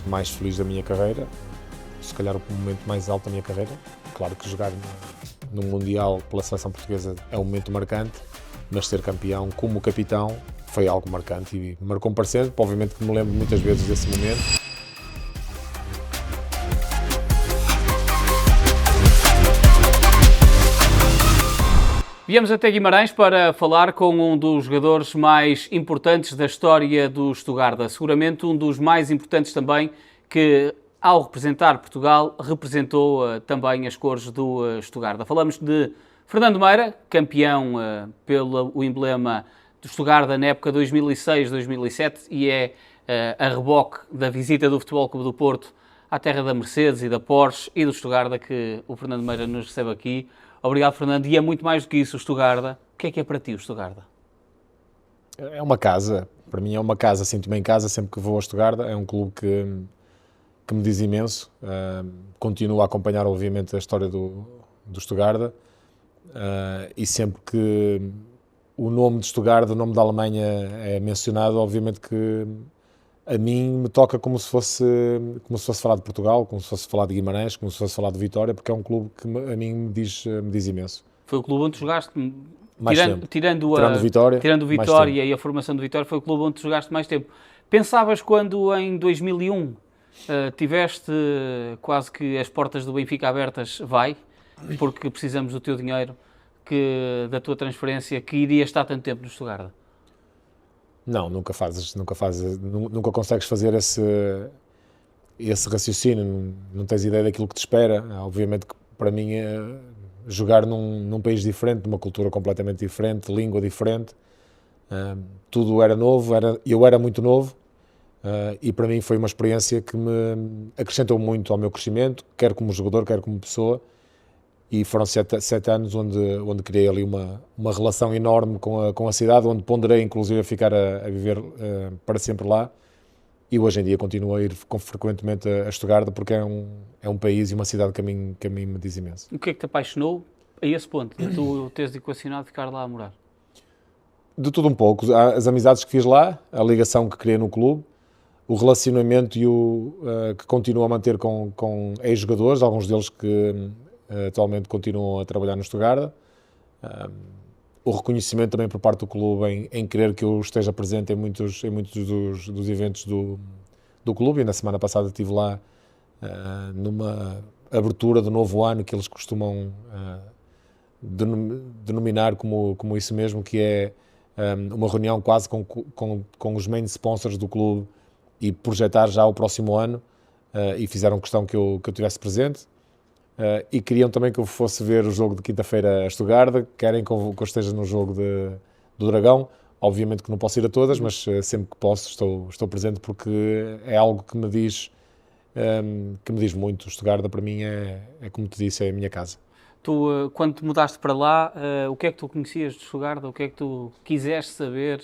mais feliz da minha carreira, se calhar o momento mais alto da minha carreira. Claro que jogar no Mundial pela seleção portuguesa é um momento marcante, mas ser campeão como capitão foi algo marcante e marcou-me para sempre. Obviamente que me lembro muitas vezes desse momento. Viemos até Guimarães para falar com um dos jogadores mais importantes da história do Stuttgart. Seguramente um dos mais importantes também que, ao representar Portugal, representou também as cores do Stuttgart. Falamos de Fernando Meira, campeão pelo emblema do Stuttgart na época 2006-2007 e é a reboque da visita do Futebol Clube do Porto à terra da Mercedes e da Porsche e do Stuttgart que o Fernando Meira nos recebe aqui. Obrigado, Fernando. E é muito mais do que isso, o Stuttgart. O que é para ti o Stuttgart? É uma casa. Para mim é uma casa. Sinto-me em casa sempre que vou ao Stuttgart. É um clube que me diz imenso. Continuo a acompanhar, obviamente, a história do Stuttgart. E sempre que o nome de Stuttgart, o nome da Alemanha é mencionado, obviamente que a mim me toca como se fosse falar de Portugal, como se fosse falar de Guimarães, como se fosse falar de Vitória, porque é um clube que a mim me diz imenso. Foi o clube onde jogaste, tirando Vitória e a formação do Vitória, foi o clube onde jogaste mais tempo. Pensavas quando em 2001 tiveste quase que as portas do Benfica abertas, porque precisamos do teu dinheiro, da tua transferência, que iria estar tanto tempo no Stuttgart? Não, nunca consegues fazer esse raciocínio, não tens ideia daquilo que te espera. Obviamente que para mim jogar num país diferente, numa cultura completamente diferente, língua diferente, tudo era novo, eu era muito novo e para mim foi uma experiência que me acrescentou muito ao meu crescimento, quer como jogador, quer como pessoa. E foram 7 anos onde criei ali uma relação enorme com a cidade, onde ponderei inclusive a ficar a viver para sempre lá. E hoje em dia continuo a ir frequentemente a Stuttgart porque é um país e uma cidade que a mim me diz imenso. O que é que te apaixonou a esse ponto, de tu teres equacionado ficar lá a morar? De tudo um pouco. As amizades que fiz lá, a ligação que criei no clube, o relacionamento que continuo a manter com ex-jogadores, alguns deles que atualmente continuam a trabalhar no Stuttgart. O reconhecimento também por parte do clube em querer que eu esteja presente em muitos dos eventos do clube. E na semana passada estive lá numa abertura do novo ano que eles costumam denominar como isso mesmo, que é uma reunião quase com os main sponsors do clube e projetar já o próximo ano, e fizeram questão que eu estivesse presente. E queriam também que eu fosse ver o jogo de quinta-feira a Stuttgart, querem que eu esteja no jogo do Dragão. Obviamente que não posso ir a todas, mas sempre que posso estou presente, porque é algo que me diz muito. O Stuttgart para mim é como te disse, é a minha casa. Tu, quando te mudaste para lá, o que é que tu conhecias de Stuttgart? O que é que tu quiseste saber?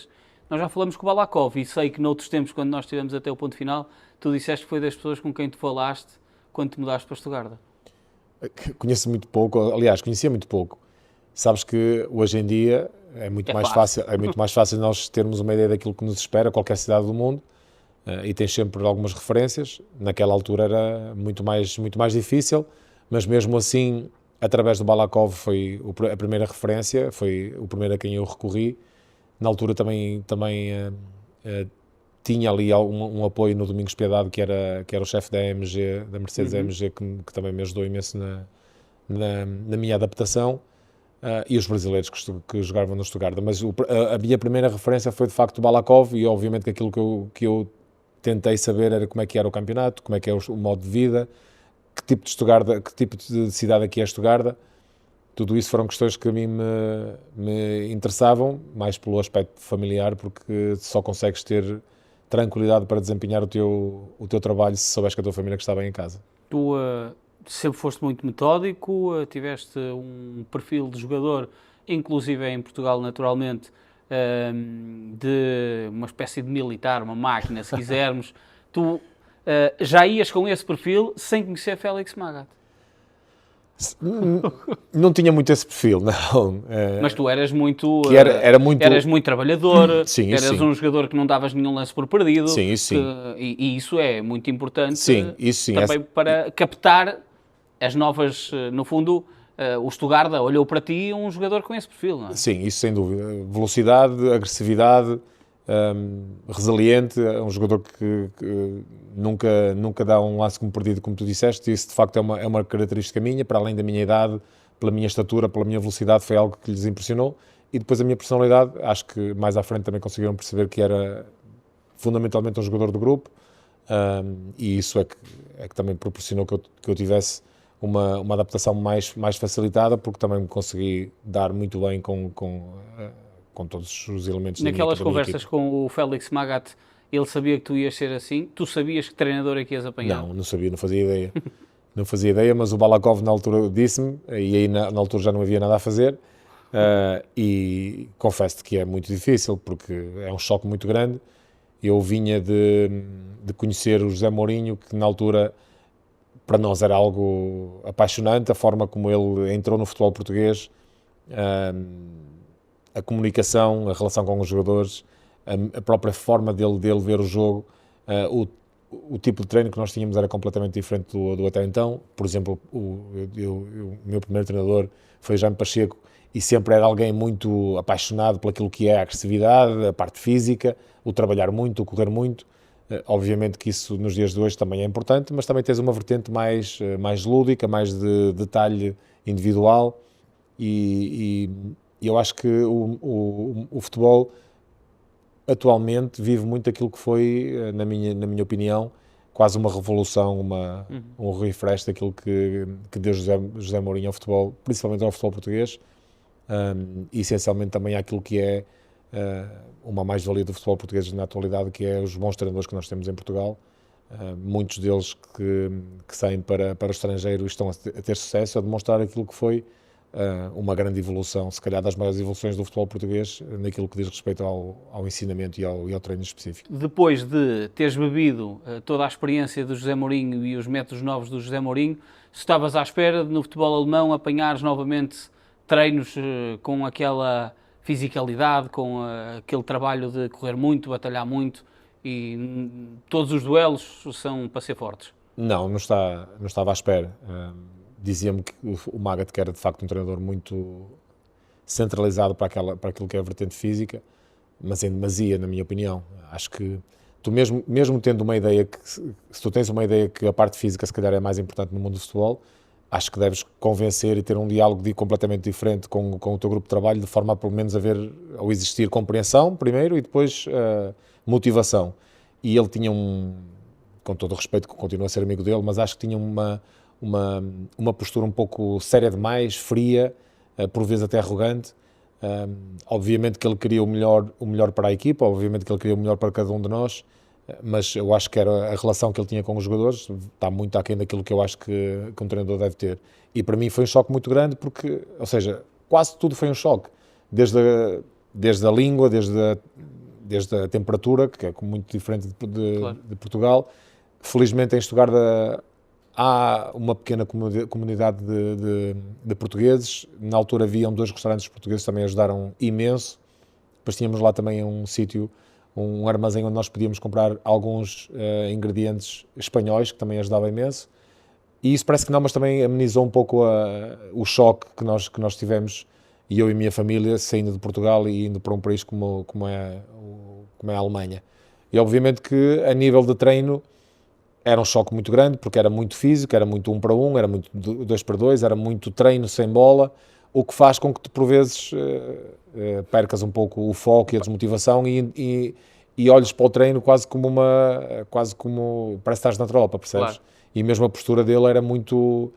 Nós já falamos com o Balakov e sei que noutros tempos, quando nós estivemos até o ponto final, tu disseste que foi das pessoas com quem tu falaste quando te mudaste para Stuttgart. Conheço muito pouco, aliás, conhecia muito pouco. Sabes que hoje em dia é muito mais fácil nós termos uma ideia daquilo que nos espera, qualquer cidade do mundo, e tens sempre algumas referências. Naquela altura era muito mais difícil, mas mesmo assim, através do Balakov foi a primeira referência, foi o primeiro a quem eu recorri. Na altura também tinha ali um apoio no Domingos Piedade, que era o chefe da AMG, da Mercedes AMG, que também me ajudou imenso na minha adaptação, e os brasileiros que jogavam no Stuttgart. Mas a minha primeira referência foi de facto o Balakov, e obviamente que aquilo que eu tentei saber era como é que era o campeonato, como é que é o modo de vida, que tipo de cidade aqui é Stuttgart. Tudo isso foram questões que a mim me interessavam, mais pelo aspecto familiar, porque só consegues ter tranquilidade para desempenhar o teu trabalho se souberes que a tua família está bem em casa. Tu sempre foste muito metódico, tiveste um perfil de jogador, inclusive em Portugal naturalmente, de uma espécie de militar, uma máquina, se quisermos. Tu já ias com esse perfil sem conhecer Félix Magath? Não tinha muito esse perfil, não. Mas tu eras muito, Que era muito... eras muito trabalhador, Sim, eras sim. um jogador que não davas nenhum lance por perdido. Sim, isso sim. E isso é muito importante Sim, isso sim. também para captar as novas, no fundo, o Stuttgart olhou para ti um jogador com esse perfil, não é? Sim, isso sem dúvida. Velocidade, agressividade, resiliente, é um jogador que nunca dá um lance como perdido, como tu disseste. Isso de facto é uma característica minha, para além da minha idade, pela minha estatura, pela minha velocidade, foi algo que lhes impressionou. E depois a minha personalidade, acho que mais à frente também conseguiram perceber que era fundamentalmente um jogador do grupo, e isso é que também proporcionou que eu tivesse uma adaptação mais facilitada, porque também me consegui dar muito bem com todos os elementos Naquelas da minha conversas equipe. com o Félix Magath, ele sabia que tu ias ser assim? Tu sabias que treinador é que ias apanhar? Não sabia, não fazia ideia. Não fazia ideia, mas o Balakov na altura disse-me, e aí na altura já não havia nada a fazer, e confesso-te que é muito difícil, porque é um choque muito grande. Eu vinha de conhecer o José Mourinho, que na altura para nós era algo apaixonante, a forma como ele entrou no futebol português, a comunicação, a relação com os jogadores, a própria forma dele ver o jogo, o tipo de treino que nós tínhamos era completamente diferente do até então. Por exemplo, o meu primeiro treinador foi Jaime Pacheco, e sempre era alguém muito apaixonado por aquilo que é a agressividade, a parte física, o trabalhar muito, o correr muito. Obviamente que isso nos dias de hoje também é importante, mas também tens uma vertente mais lúdica, mais de detalhe individual, e eu acho que o futebol atualmente vive muito aquilo que foi, na minha opinião, quase uma revolução, um refresh daquilo que deu José Mourinho ao futebol, principalmente ao futebol português, e essencialmente também àquilo que é uma mais-valia do futebol português na atualidade, que é os bons treinadores que nós temos em Portugal. Muitos deles que saem para o estrangeiro e estão a ter sucesso, a demonstrar aquilo que foi uma grande evolução, se calhar das maiores evoluções do futebol português, naquilo que diz respeito ao ensinamento e ao treino específico. Depois de teres bebido toda a experiência do José Mourinho e os métodos novos do José Mourinho, se estavas à espera de, no futebol alemão, apanhares novamente treinos com aquela fisicalidade, com aquele trabalho de correr muito, batalhar muito, e todos os duelos são para ser fortes? Não estava à espera. Dizia-me que o Magath, que era de facto um treinador muito centralizado para aquilo que é a vertente física, mas em demasia, na minha opinião. Acho que tu mesmo tendo uma ideia se tu tens uma ideia que a parte física se calhar é mais importante no mundo do futebol, acho que deves convencer e ter um diálogo completamente diferente com o teu grupo de trabalho, de forma a pelo menos ao existir compreensão primeiro e depois motivação. E ele tinha com todo o respeito, que continua a ser amigo dele, mas acho que tinha uma postura um pouco séria demais, fria, por vezes até arrogante. Obviamente que ele queria o melhor para a equipa, obviamente que ele queria o melhor para cada um de nós, mas eu acho que era a relação que ele tinha com os jogadores, está muito aquém daquilo que eu acho que um treinador deve ter. E para mim foi um choque muito grande, porque, ou seja, quase tudo foi um choque, desde a língua, desde a temperatura, que é muito diferente de Portugal. Felizmente em Stuttgart há uma pequena comunidade de portugueses. Na altura haviam 2 restaurantes portugueses que também ajudaram imenso. Depois tínhamos lá também um armazém onde nós podíamos comprar alguns ingredientes espanhóis, que também ajudava imenso. E isso parece que não, mas também amenizou um pouco o choque que nós tivemos, e eu e a minha família, saindo de Portugal e indo para um país como é a Alemanha. E obviamente que a nível de treino era um choque muito grande, porque era muito físico, era muito 1 para 1, era muito 2 para 2, era muito treino sem bola, o que faz com que tu, por vezes, percas um pouco o foco e a desmotivação e olhes para o treino quase como parece que estás na tropa, percebes? Claro. E mesmo a postura dele era muito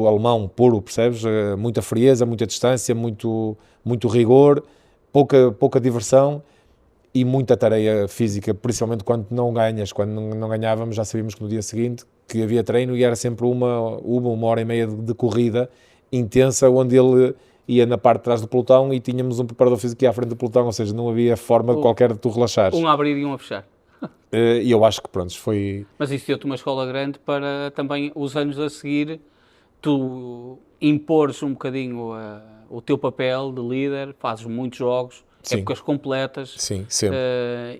alemão puro, percebes? Muita frieza, muita distância, muito rigor, pouca diversão e muita tarefa física, principalmente quando não ganhas. Quando não ganhávamos, já sabíamos que no dia seguinte que havia treino, e era sempre uma hora e meia de corrida intensa, onde ele ia na parte de trás do pelotão e tínhamos um preparador físico que ia à frente do pelotão, ou seja, não havia forma qualquer de tu relaxares. Um a abrir e um a fechar. E eu acho que, pronto, foi... Mas isso deu-te uma escola grande para também os anos a seguir tu impores um bocadinho o teu papel de líder, fazes muitos jogos, Sim. épocas completas. Sim, sempre.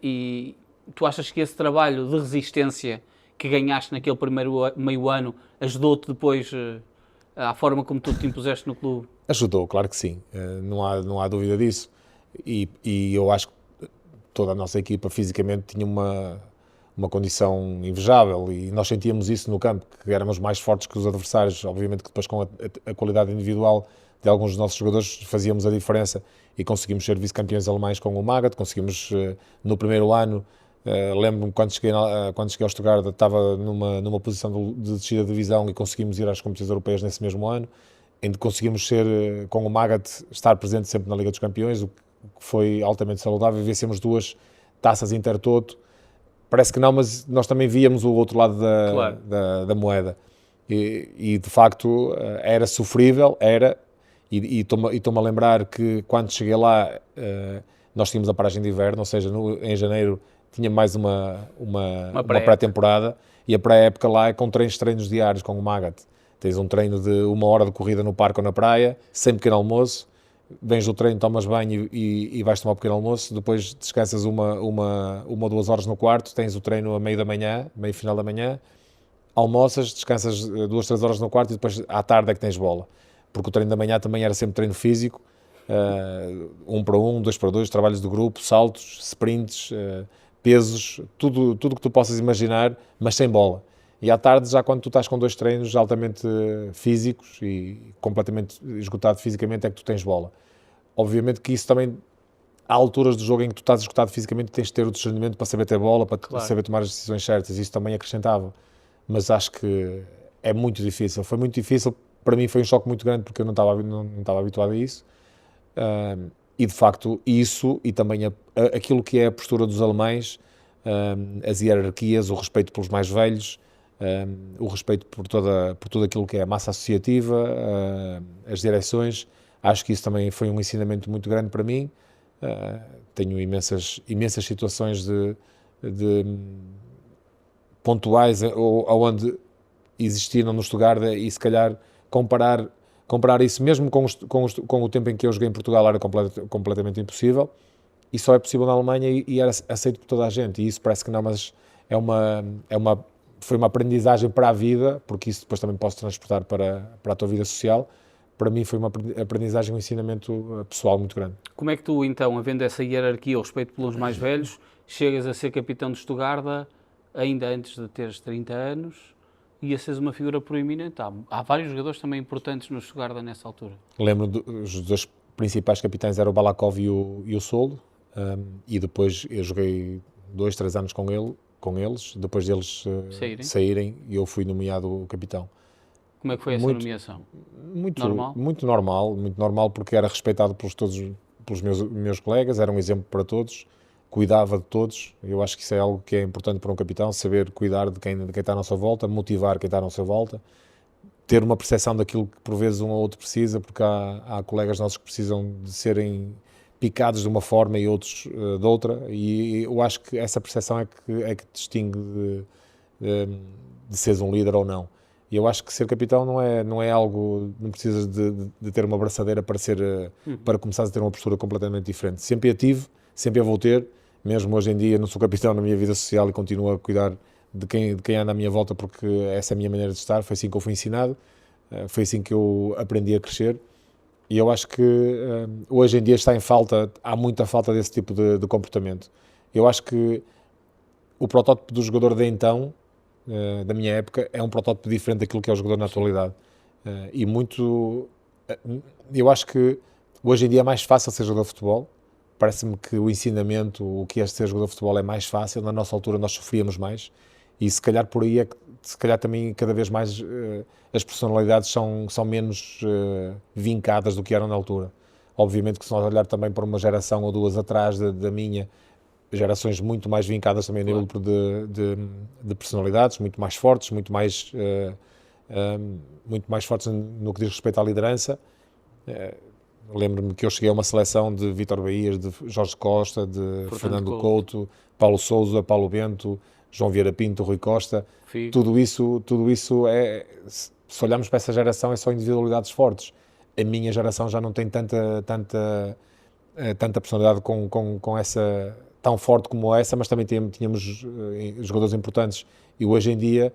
E tu achas que esse trabalho de resistência que ganhaste naquele primeiro meio ano ajudou-te depois à forma como tu te impuseste no clube? Ajudou, claro que sim, não há dúvida disso. E eu acho que toda a nossa equipa fisicamente tinha uma condição invejável e nós sentíamos isso no campo, que éramos mais fortes que os adversários. Obviamente que depois com a qualidade individual de alguns dos nossos jogadores fazíamos a diferença e conseguimos ser vice-campeões alemães com o Magath. Conseguimos no primeiro ano, lembro-me quando cheguei ao Stuttgart, estava numa posição de descida de divisão e conseguimos ir às competições europeias nesse mesmo ano, em que conseguimos ser, com o Magath, estar presente sempre na Liga dos Campeões, o que foi altamente saudável. Vencemos 2 taças Intertoto. Parece que não, mas nós também víamos o outro lado Claro. da moeda. E de facto era sofrível, e estou-me a lembrar que quando cheguei lá nós tínhamos a paragem de inverno, ou seja, em janeiro tinha mais uma pré-temporada, e a pré-época lá é com 3 treinos diários com o Magath. Tens um treino de 1 hora de corrida no parque ou na praia, sem pequeno almoço, vens do treino, tomas banho e vais tomar um pequeno almoço, depois descansas uma ou 2 horas no quarto, tens o treino a meio final da manhã, almoças, descansas 2, 3 horas no quarto e depois à tarde é que tens bola. Porque o treino da manhã também era sempre treino físico, 1 para 1, 2 para 2, trabalhos de grupo, saltos, sprints, pesos, tudo que tu possas imaginar, mas sem bola. E à tarde, já quando tu estás com 2 treinos altamente físicos e completamente esgotado fisicamente, é que tu tens bola. Obviamente que isso também, há alturas do jogo em que tu estás esgotado fisicamente, tens de ter o discernimento para saber ter bola, para saber tomar as decisões certas, isso também acrescentava. Mas acho que é muito difícil, foi muito difícil, para mim foi um choque muito grande porque eu não estava habituado a isso. E de facto isso, e também aquilo que é a postura dos alemães, as hierarquias, o respeito pelos mais velhos, o respeito por tudo aquilo que é a massa associativa, as direções, acho que isso também foi um ensinamento muito grande para mim. Tenho imensas situações de pontuais onde existiram no Stuttgart, e se calhar comparar isso mesmo com o tempo em que eu joguei em Portugal era completamente impossível, e só é possível na Alemanha e era aceito por toda a gente, e isso parece que não, mas foi uma aprendizagem para a vida, porque isso depois também posso transportar para a tua vida social. Para mim foi uma aprendizagem, um ensinamento pessoal muito grande. Como é que tu, então, havendo essa hierarquia, o respeito pelos mais velhos, chegas a ser capitão de Stuttgart ainda antes de teres 30 anos e a seres uma figura proeminente? Há vários jogadores também importantes no Stuttgart nessa altura. Lembro os 2 principais capitães eram o Balakov e o Solo, e depois eu joguei 2, 3 anos com eles, depois deles saírem, e eu fui nomeado capitão. Como é que foi essa nomeação? Normal? Muito normal, porque era respeitado pelos meus colegas, era um exemplo para todos, cuidava de todos. Eu acho que isso é algo que é importante para um capitão, saber cuidar de quem está à nossa volta, motivar quem está à nossa volta, ter uma percepção daquilo que por vezes um ou outro precisa, porque há colegas nossos que precisam de serem picados de uma forma e outros de outra, e eu acho que essa percepção é que distingue de seres um líder ou não. E eu acho que ser capitão não é algo, não precisas de ter uma abraçadeira para começares a ter uma postura completamente diferente. Sempre a tive, sempre a vou ter, mesmo hoje em dia não sou capitão na minha vida social e continuo a cuidar de quem anda à minha volta, porque essa é a minha maneira de estar, foi assim que eu fui ensinado, foi assim que eu aprendi a crescer. E eu acho que hoje em dia há muita falta desse tipo de comportamento. Eu acho que o protótipo do jogador de então, da minha época, é um protótipo diferente daquilo que é o jogador na atualidade. Eu acho que hoje em dia é mais fácil ser jogador de futebol. Parece-me que o ensinamento, o que é ser jogador de futebol é mais fácil. Na nossa altura nós sofríamos mais, e se calhar por aí é que se calhar também cada vez mais as personalidades são menos vincadas do que eram na altura. Obviamente que se nós olhar também para uma geração ou 2 atrás da minha, gerações muito mais vincadas também a nível de personalidades, muito mais fortes, muito mais fortes no que diz respeito à liderança. Lembro-me que eu cheguei a uma seleção de Vítor Baías, de Jorge Costa, de Fernando Couto, Paulo Sousa, Paulo Bento, João Vieira Pinto, Rui Costa, Figo. tudo isso se olharmos para essa geração, é só individualidades fortes. A minha geração já não tem tanta personalidade com essa tão forte como essa, mas também tínhamos jogadores importantes. E hoje em dia,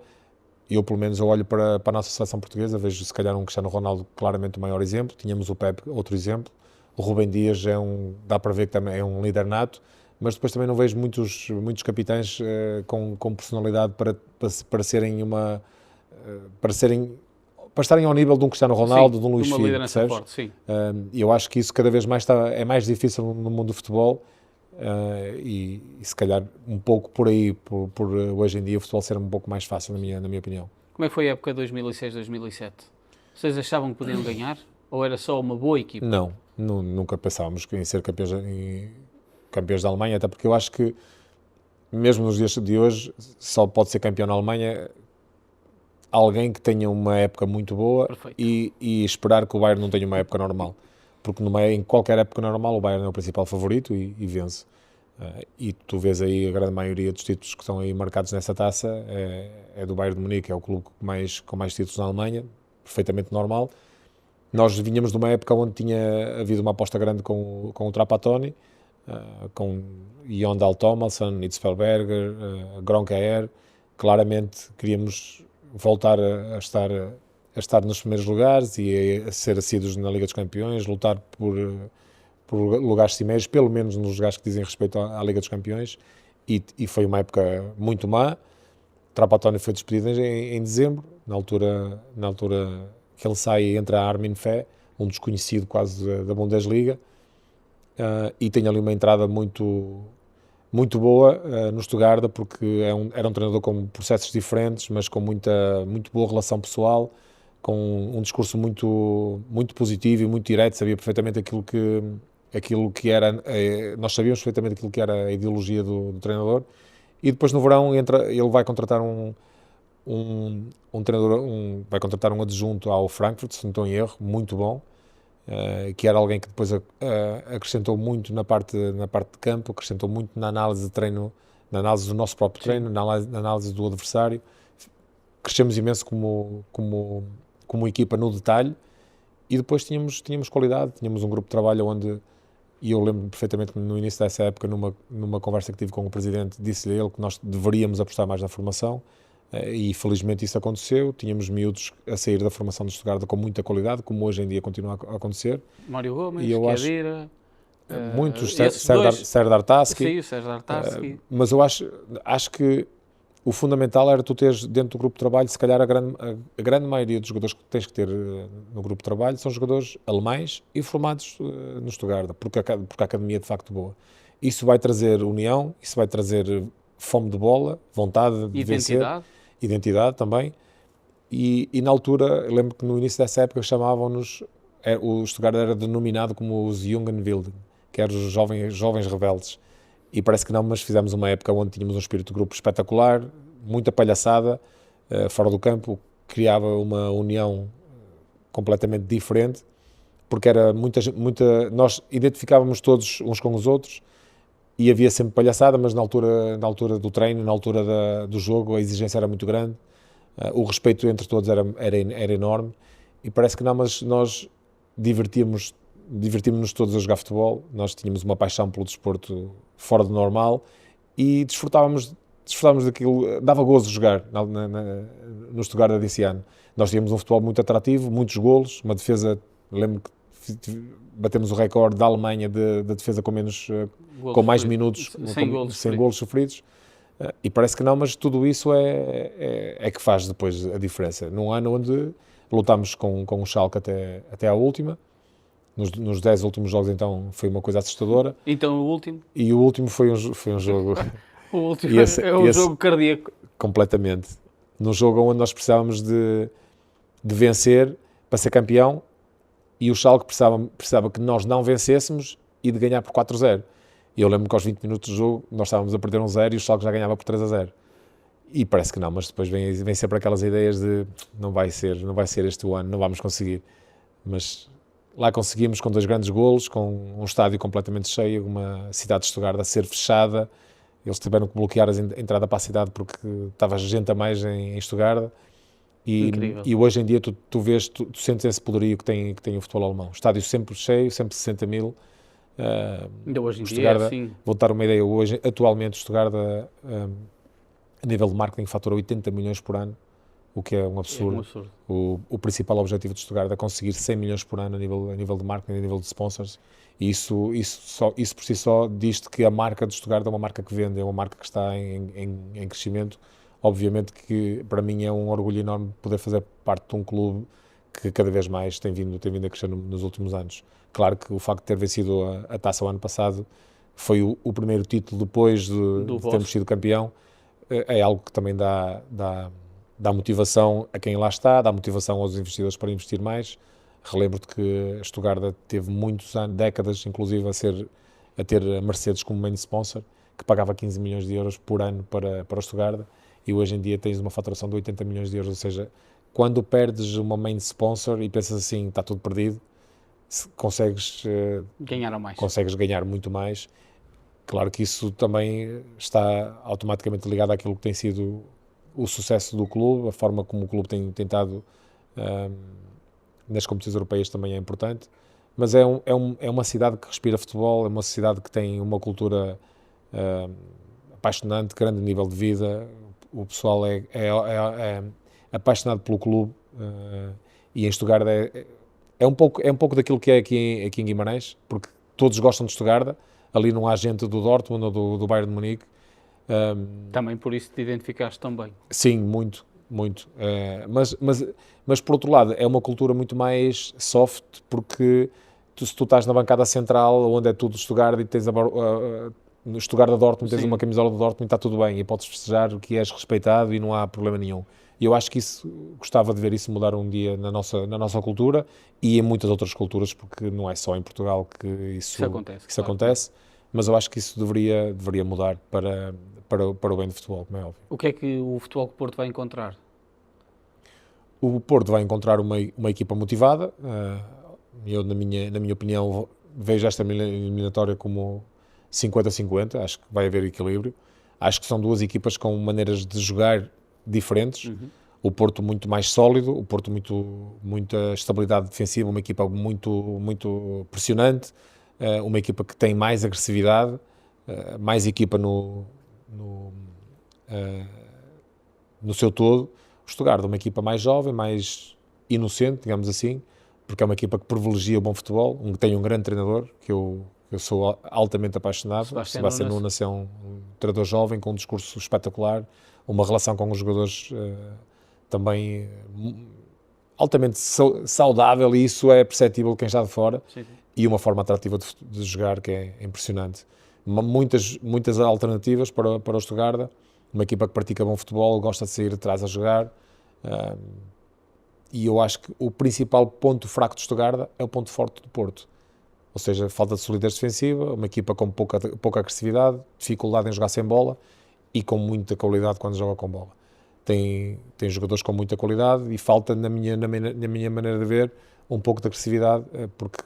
eu pelo menos olho para a nossa seleção portuguesa, vejo se calhar um Cristiano Ronaldo claramente o maior exemplo, tínhamos o Pepe, outro exemplo, o Rubem Dias dá para ver que também é um líder nato, mas depois também não vejo muitos capitães com personalidade para estarem ao nível de um Cristiano Ronaldo, de um Luís Figo, percebes? Forte, sim. E eu acho que isso cada vez mais é mais difícil no mundo do futebol, e se calhar um pouco por aí, por hoje em dia o futebol ser um pouco mais fácil, na minha opinião. Como é que foi a época de 2006-2007? Vocês achavam que podiam ganhar? Ou era só uma boa equipa? Não, nunca pensávamos em ser campeões da Alemanha, até porque eu acho que mesmo nos dias de hoje só pode ser campeão na Alemanha alguém que tenha uma época muito boa e esperar que o Bayern não tenha uma época normal, porque em qualquer época normal o Bayern é o principal favorito e vence. E tu vês aí a grande maioria dos títulos que estão aí marcados nessa taça é do Bayern de Munique, é o clube com mais títulos na Alemanha, perfeitamente normal. Nós vinhamos de uma época onde tinha havido uma aposta grande com o Trapattoni, com Jondal Thomasson, Hitzfelberger, Gronkaer. Claramente queríamos voltar a estar nos primeiros lugares e a ser assíduos na Liga dos Campeões, lutar por lugares cimeiros, pelo menos nos lugares que dizem respeito à Liga dos Campeões, e foi uma época muito má. Trapattoni foi despedido em dezembro, na altura que ele sai e entra a Armin Fee, um desconhecido quase da Bundesliga, e tem ali uma entrada muito boa no Stuttgart, porque era um treinador com processos diferentes, mas com muito boa relação pessoal, com um discurso muito positivo e muito direto, sabia perfeitamente aquilo que era, nós sabíamos perfeitamente aquilo que era a ideologia do treinador. E depois no verão ele vai contratar um treinador, vai contratar um adjunto ao Frankfurt, se não estou em erro, muito bom, que era alguém que depois acrescentou muito na parte de campo, acrescentou muito na análise de treino, na análise do nosso próprio treino, na análise do adversário. Crescemos imenso como equipa no detalhe, e depois tínhamos qualidade, tínhamos um grupo de trabalho onde, e eu lembro perfeitamente que no início dessa época, numa conversa que tive com o Presidente, disse-lhe a ele que nós deveríamos apostar mais na formação, e felizmente isso aconteceu. Tínhamos miúdos a sair da formação do Stuttgart com muita qualidade, como hoje em dia continua a acontecer. Mário Gomes, Kedira, muitos, Serdar Taski. Sim, o Serdar Taski. Mas eu acho que o fundamental era tu teres dentro do grupo de trabalho, se calhar a grande maioria dos jogadores que tens que ter no grupo de trabalho são jogadores alemães e formados no Stuttgart, porque a academia é de facto boa. Isso vai trazer união, isso vai trazer fome de bola, vontade de vencer, identidade também. E na altura, eu lembro que no início dessa época chamavam-nos, o Stuttgart era denominado como os Jungen Wilden, que eram os jovens rebeldes. E parece que não, mas fizemos uma época onde tínhamos um espírito de grupo espetacular, muita palhaçada fora do campo, criava uma união completamente diferente, porque era nós identificávamos todos uns com os outros, e havia sempre palhaçada, mas na altura do treino, na altura do jogo, a exigência era muito grande, o respeito entre todos era enorme, e parece que não, mas nós divertimos-nos todos a jogar futebol. Nós tínhamos uma paixão pelo desporto fora do normal e desfrutávamos daquilo, dava gozo jogar no Stuttgart desse ano. Nós tínhamos um futebol muito atrativo, muitos golos, uma defesa, lembro que batemos o recorde da Alemanha de defesa com mais minutos, sem golos sofridos, e parece que não, mas tudo isso é que faz depois a diferença. Num ano onde lutámos com o Schalke até à última, nos 10 últimos jogos, então foi uma coisa assustadora. Então o último? E o último foi um jogo... O último é um jogo cardíaco. Completamente. Num jogo onde nós precisávamos de vencer para ser campeão, e o Schalke precisava que nós não vencêssemos e de ganhar por 4-0. E eu lembro que aos 20 minutos do jogo nós estávamos a perder 1-0 e o Schalke já ganhava por 3-0. E parece que não, mas depois vem sempre aquelas ideias de não vai ser este o ano, não vamos conseguir. Mas lá conseguimos com 2 grandes golos, com um estádio completamente cheio, uma cidade de Stuttgart a ser fechada, eles tiveram que bloquear a entrada para a cidade porque estava gente a mais em Stuttgart. E hoje em dia tu vês, tu sentes esse poderio que tem o futebol alemão. Estádio sempre cheio, sempre 60 mil. Ainda hoje em dia, sim. Vou dar uma ideia, hoje, atualmente o Stuttgart, a nível de marketing, fatura 80 milhões por ano, o que é um absurdo. O principal objetivo de Stuttgart é conseguir 100 milhões por ano a nível de marketing, a nível de sponsors. E isso por si só diz-te que a marca de Stuttgart é uma marca que vende, é uma marca que está em crescimento. Obviamente que para mim é um orgulho enorme poder fazer parte de um clube que cada vez mais tem vindo a crescer nos últimos anos. Claro que o facto de ter vencido a taça o ano passado foi o primeiro título depois de termos sido campeão, é algo que também dá motivação a quem lá está, dá motivação aos investidores para investir mais. Relembro-te que a Stuttgart teve muitos anos, décadas inclusive, a ter a Mercedes como main sponsor, que pagava 15 milhões de euros por ano para o Stuttgart, e hoje em dia tens uma faturação de 80 milhões de euros, ou seja, quando perdes uma main sponsor e pensas assim, está tudo perdido, consegues ganhar muito mais. Claro que isso também está automaticamente ligado àquilo que tem sido o sucesso do clube, a forma como o clube tem tentado nas competições europeias também é importante, mas é uma cidade que respira futebol, é uma cidade que tem uma cultura apaixonante, grande nível de vida, o pessoal é apaixonado pelo clube, e em Stuttgart é um pouco daquilo que é aqui em Guimarães, porque todos gostam de Stuttgart, ali não há gente do Dortmund ou do Bayern de Munique. Também por isso te identificaste tão bem. Sim, muito. Mas por outro lado, é uma cultura muito mais soft, porque se tu estás na bancada central, onde é tudo Stuttgart, e tens no Stuttgart da Dortmund, tens uma camisola do Dortmund e está tudo bem, e podes festejar que és respeitado e não há problema nenhum. E eu acho que gostava de ver isso mudar um dia na nossa cultura e em muitas outras culturas, porque não é só em Portugal que isso acontece, mas eu acho que isso deveria mudar para o bem do futebol, como é óbvio. O que é que o Futebol Clube Porto vai encontrar? O Porto vai encontrar uma equipa motivada. Eu, na minha opinião, vejo esta eliminatória como 50-50, acho que vai haver equilíbrio. Acho que são duas equipas com maneiras de jogar diferentes. O Porto muito mais sólido, o Porto muita estabilidade defensiva, uma equipa muito pressionante, uma equipa que tem mais agressividade, mais equipa no seu todo. O Stuttgart é uma equipa mais jovem, mais inocente, digamos assim, porque é uma equipa que privilegia o bom futebol, tem um grande treinador, que eu sou altamente apaixonado. Sebastião Nunes é um treinador jovem, com um discurso espetacular, uma relação com os jogadores também altamente saudável, e isso é perceptível quem está de fora. Sim. E uma forma atrativa de jogar que é impressionante. Muitas alternativas para o Stuttgart, uma equipa que pratica bom futebol, gosta de sair de trás a jogar, e eu acho que o principal ponto fraco de Stuttgart é o ponto forte do Porto, ou seja, falta de solidez defensiva, uma equipa com pouca agressividade, dificuldade em jogar sem bola e com muita qualidade quando joga com bola. Tem jogadores com muita qualidade e falta, na minha maneira de ver, um pouco de agressividade, porque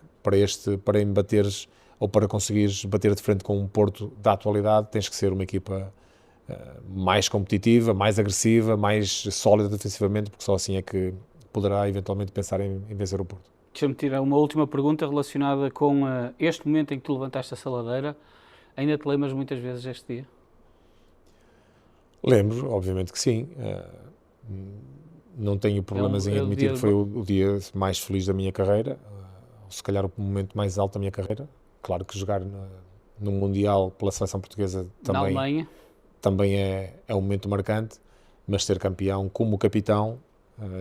para embateres ou para conseguires bater de frente com um Porto da atualidade, tens que ser uma equipa mais competitiva, mais agressiva, mais sólida defensivamente, porque só assim é que poderá eventualmente pensar em vencer o Porto. Deixa-me tirar uma última pergunta relacionada com este momento em que tu levantaste a saladeira. Ainda te lembras muitas vezes deste dia? Lembro, obviamente que sim. Não tenho problemas em admitir que foi o dia mais feliz da minha carreira, se calhar o momento mais alto da minha carreira. Claro que jogar no Mundial pela seleção portuguesa também é um momento marcante, mas ser campeão como capitão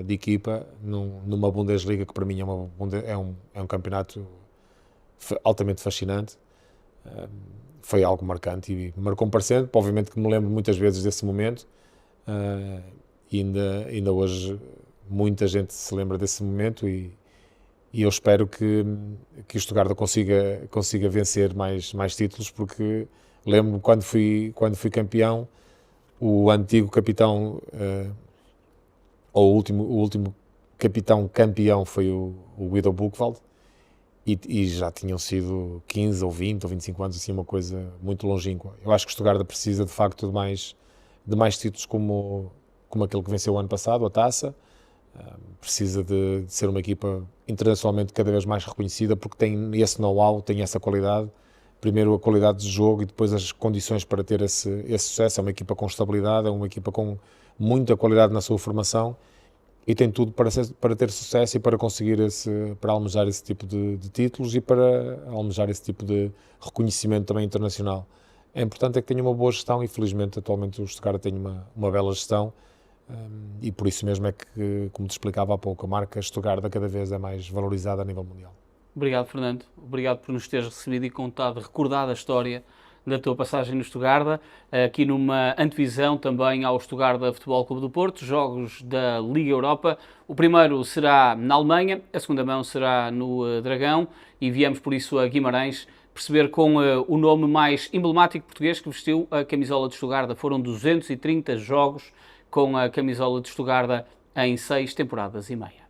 de equipa numa Bundesliga, que para mim é um campeonato altamente fascinante, foi algo marcante e marcou-me para sempre. Obviamente que me lembro muitas vezes desse momento, e ainda hoje muita gente se lembra desse momento, e eu espero que o Stuttgart consiga vencer mais títulos, porque lembro-me quando fui campeão, o antigo capitão, ou o último capitão campeão foi o Guido Buchwald, e já tinham sido 15 ou 20 ou 25 anos, assim, uma coisa muito longínqua. Eu acho que o Stuttgart precisa de facto de mais títulos como aquele que venceu o ano passado, a Taça. Precisa de ser uma equipa internacionalmente cada vez mais reconhecida, porque tem esse know-how, tem essa qualidade. Primeiro a qualidade de jogo e depois as condições para ter esse sucesso. É uma equipa com estabilidade, é uma equipa com muita qualidade na sua formação e tem tudo para ter sucesso e para conseguir para almejar esse tipo de títulos e para almejar esse tipo de reconhecimento também internacional. É importante é que tenha uma boa gestão e felizmente atualmente o Stuttgart tem uma bela gestão. E por isso mesmo é que, como te explicava há pouco, a marca Stuttgart cada vez é mais valorizada a nível mundial. Obrigado, Fernando. Obrigado por nos teres recebido e recordado a história da tua passagem no Stuttgart, aqui numa antevisão também ao Stuttgart Futebol Clube do Porto, jogos da Liga Europa. O primeiro será na Alemanha, a segunda mão será no Dragão e viemos por isso a Guimarães perceber com o nome mais emblemático português que vestiu a camisola de Stuttgart. Foram 230 jogos com a camisola de Stuttgart em 6 temporadas e meia.